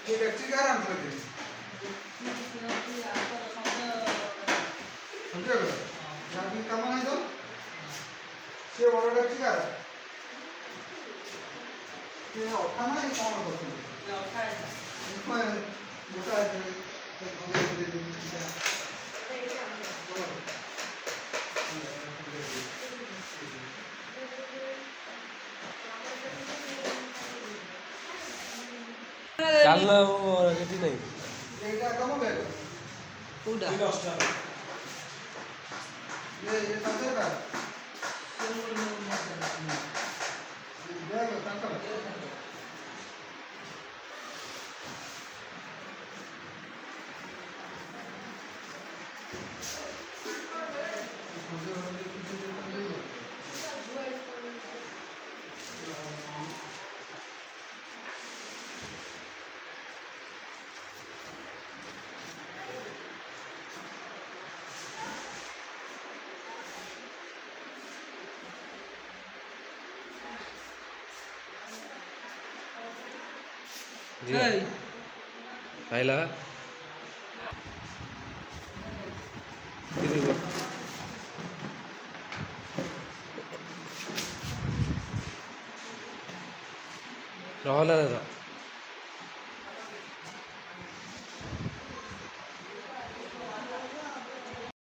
ये टैक्सी क्या नाम से समझे हो यहाँ की कम है तो ये बड़ा टैक्सी का ये ऑफर ना ये कौन होता है ये ऑफर है इसमें मोटा है चालना किती नाही ये कम हो गया उड़ा ये समझे का खायला किती राहला दादा